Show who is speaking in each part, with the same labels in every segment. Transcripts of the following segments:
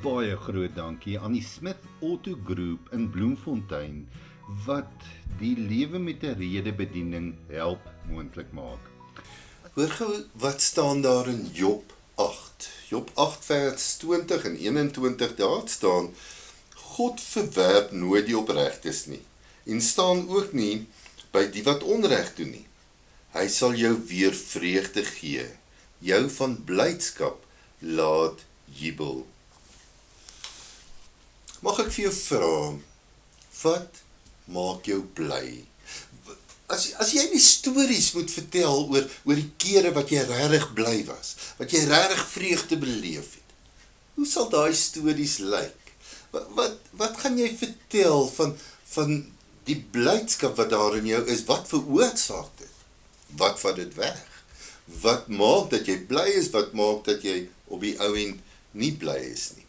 Speaker 1: Baie groot dankie aan die Smith Auto Group in Bloemfontein wat die lewe met 'n rede bediening help moontlik maak.
Speaker 2: Hoor gou, wat staan daar in Job 8? Job 8 vers 20 en 21, daar staan: God verwerp nooit die opregtes nie, en staan ook nie by die wat onreg doen nie. Hy sal jou weer vreugde gee, jou van blydskap laat jubel. Mag ek vir jou vra, wat maak jou bly? As jy die stories moet vertel oor die kere wat jy regtig bly was, wat jy regtig vreugde beleef het, hoe sal daai stories lyk? Wat gaan jy vertel van die blydskap wat daar in jou is? Wat veroorsaak dit? Wat vat dit weg? Wat maak dat jy bly is? Wat maak dat jy op die ou end nie bly is nie?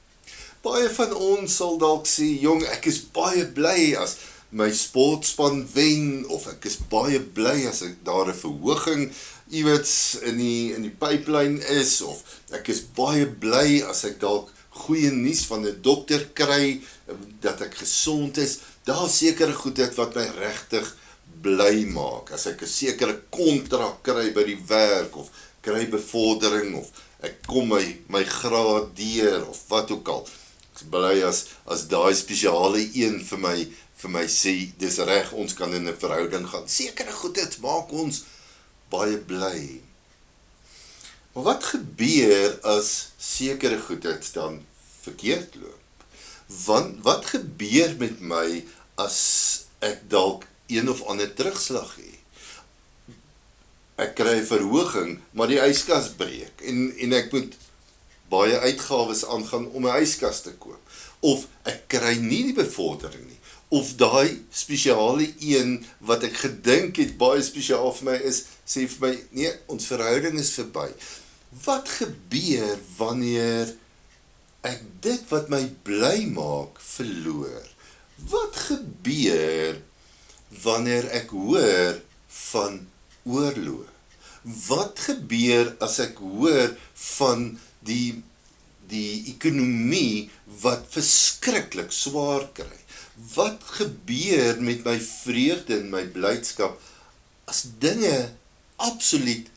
Speaker 2: Baie van ons sal dalk sê, jong, ek is baie bly as my sportspan wen, of ek is baie bly as daar 'n verhoging iewers in die pipeline is, of ek is baie bly as ek dalk goeie nuus van 'n dokter kry, dat ek gesond is. Daar sekere goedheid wat my regtig bly maak, as ek 'n sekere kontrak kry by die werk, of kry bevordering, of ek kom my graad deur, of wat ook al. Ek is bly as daai spesiale een vir my sê, dis reg, ons kan in 'n verhouding gaan. Sekere goedheid maak ons baie bly. Maar wat gebeur as sekere goedheid dan verkeerd loop? Wat gebeur met my as ek dalk een of ander terugslag het? Ek kry 'n verhoging, maar die yskas breek en ek moet baie uitgawes aangaan om 'n yskas te koop. Of ek kry nie die bevordering nie. Of daai spesiale een wat ek gedink het baie spesiaal vir my is, sê vir my, nee, ons verhouding is verby. Wat gebeur wanneer ek dit wat my bly maak verloor? Wat gebeur wanneer ek hoor van oorlog? Wat gebeur as ek hoor van die ekonomie wat verskriklik swaar kry? Wat gebeur met my vreugde en my blydskap as dinge absoluut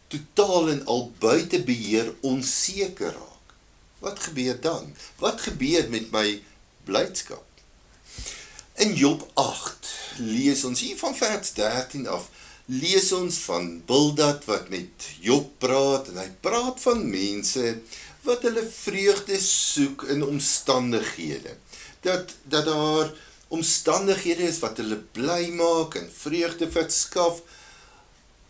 Speaker 2: totaal en al buite beheer onseker raak? Wat gebeur dan? Wat gebeur met my blydskap? In Job 8 lees ons hier van vers 13 af, lees ons van Bildad wat met Job praat, en hy praat van mense wat hulle vreugde soek in omstandighede. Dat daar omstandighede is wat hulle bly maak en vreugde verskaf,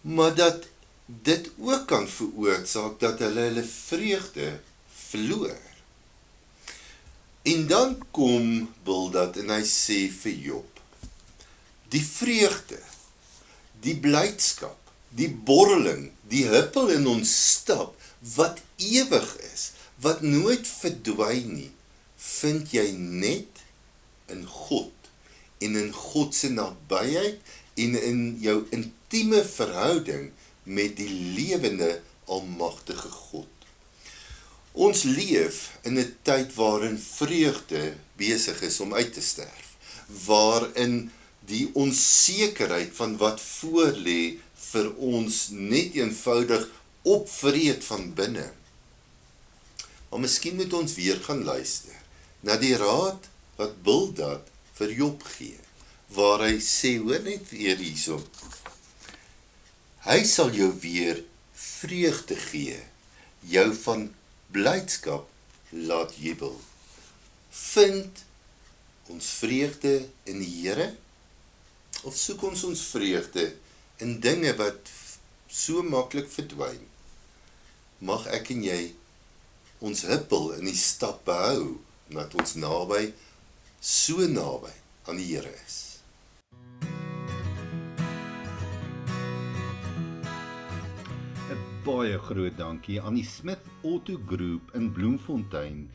Speaker 2: maar dat dit ook kan veroorsaak dat hulle vreugde verloor. En dan kom Bildad en hy sê vir Job, die vreugde, die blydskap, die borreling, die huppel in ons stap, wat ewig is, wat nooit verdwyn nie, vind jy net in God, en in God se nabyheid, en in jou intieme verhouding met die lewende, almagtige God. Ons leef in 'n tyd waarin vreugde besig is om uit te sterf, waarin die onsekerheid van wat voorlê vir ons net eenvoudig opvreet van binne. Maar miskien moet ons weer gaan luister na die raad wat Bildad vir Job gee, waar hy sê, hoor net weer hierso, hy sal jou weer vreugde gee, jou van blydskap laat jubel. Vind ons vreugde in die Here, of soek ons vreugde in dinge wat so maklik verdwyn? Mag ek en jy ons huppel in die stap behou, omdat ons so naby aan die Here is.
Speaker 1: Baie groot dankie aan die Smith Auto Group in Bloemfontein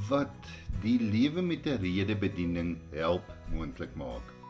Speaker 1: wat die lewe met 'n rede bediening help moontlik maak.